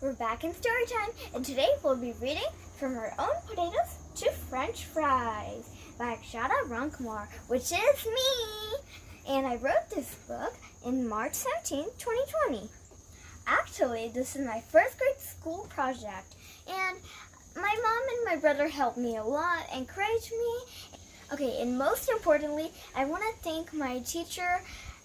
we're back in story time, and today we'll be reading From Our Own Potatoes to French Fries by Akshadha, which is me. And I wrote this book in March 17, 2020. Actually, this is my first grade school project, and my mom and my brother helped me a lot, encouraged me. Okay, and most importantly, I want to thank my teacher,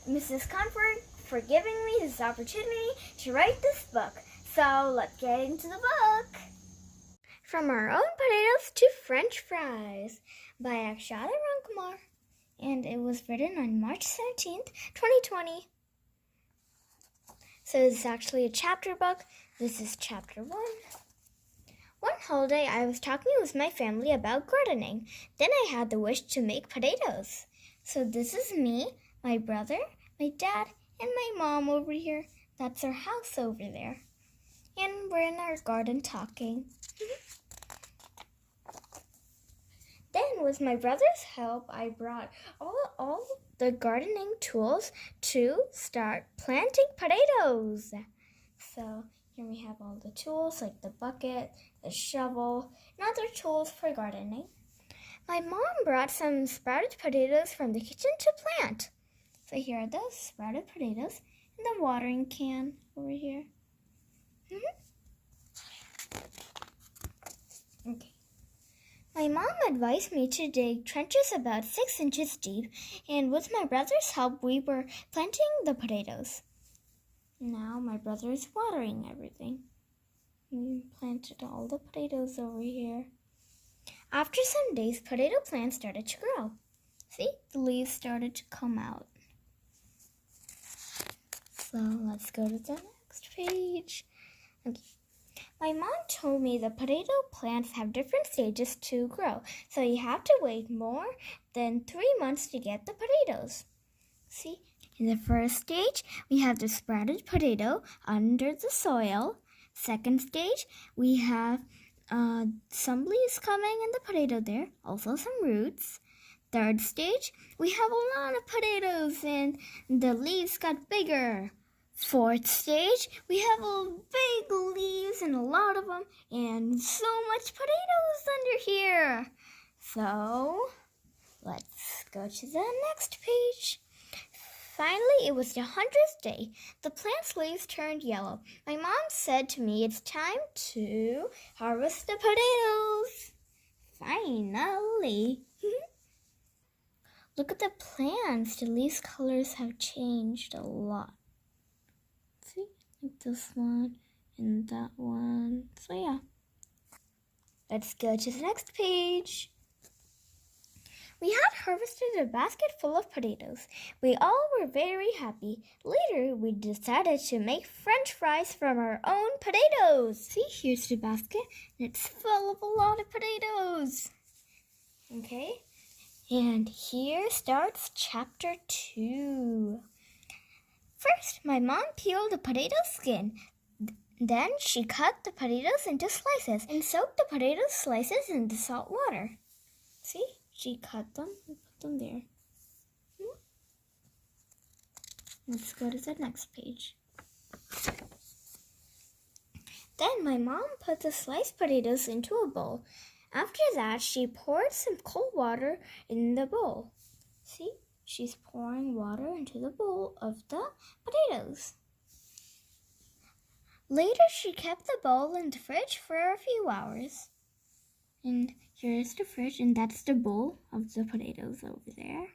Mrs. Comfort, for giving me this opportunity to write this book. So let's get into the book. From Our Own Potatoes to French Fries by Akshadha, and it was written on March 17th, 2020. So this is actually a chapter book. This is chapter 1. One holiday, I was talking with my family about gardening. Then I had the wish to make potatoes. So this is me, my brother, my dad, and my mom over here. That's our house over there. And we're in our garden talking. Then, with my brother's help, I brought all the gardening tools to start planting potatoes. So here we have all the tools like the bucket, the shovel, and other tools for gardening. My mom brought some sprouted potatoes from the kitchen to plant. So here are those sprouted potatoes in the watering can over here. Okay. My mom advised me to dig trenches about 6 inches deep, and with my brother's help, we were planting the potatoes. Now my brother is watering everything. We planted all the potatoes over here. After some days, potato plants started to grow. See, the leaves started to come out. So let's go to the next page. Okay. My mom told me the potato plants have different stages to grow, so you have to wait more than 3 months to get the potatoes. See, in the first stage, we have the sprouted potato under the soil. Second stage, we have some leaves coming in the potato there, also some roots. Third stage, we have a lot of potatoes and the leaves got bigger. Fourth stage, we have big leaves and a lot of them and so much potatoes under here. So, let's go to the next page. Finally, it was the 100th day. The plant's leaves turned yellow. My mom said to me, it's time to harvest the potatoes. Finally. Look at the plants. The leaves' colors have changed a lot. See, like this one and that one. So yeah. Let's go to the next page. We had harvested a basket full of potatoes. We all were very happy. Later, we decided to make French fries from our own potatoes. See, here's the basket, and it's full of a lot of potatoes. Okay, and here starts chapter 2. First, my mom peeled the potato skin. Then she cut the potatoes into slices and soaked the potato slices in the salt water. See? She cut them and put them there. Let's go to the next page. Then my mom put the sliced potatoes into a bowl. After that, she poured some cold water in the bowl. See? She's pouring water into the bowl of the potatoes. Later, she kept the bowl in the fridge for a few hours. And here's the fridge, and that's the bowl of the potatoes over there.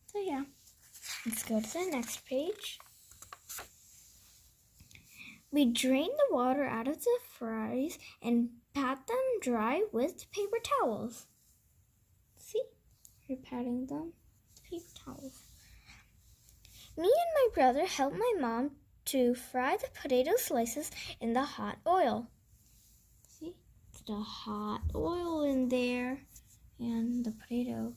So yeah, let's go to the next page. We drained the water out of the fries and pat them dry with paper towels. See, we're patting them with paper towels. Me and my brother helped my mom to fry the potato slices in the hot oil. The hot oil in there and the potato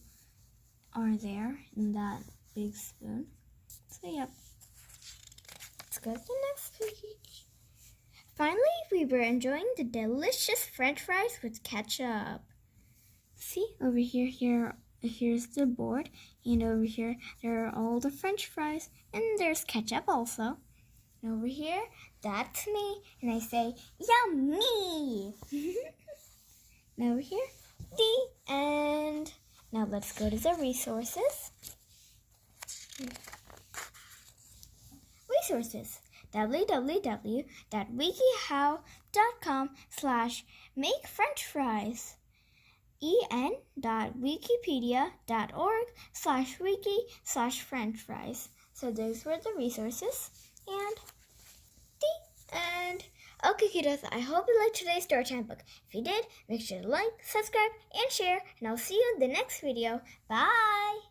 are there in that big spoon. So yep, let's go to the next page. Finally, we were enjoying the delicious French fries with ketchup. See, over here's the board, and over here there are all the French fries, and there's ketchup also. And over here, that's me. And I say, yummy. And over here, the end. Now let's go to the resources. Resources. www.wikihow.com/make-french-fries. en.wikipedia.org/wiki/french-fries. So those were the resources. And the end. Okay, kiddos, I hope you liked today's Storytime book. If you did, make sure to like, subscribe, and share, and I'll see you in the next video. Bye!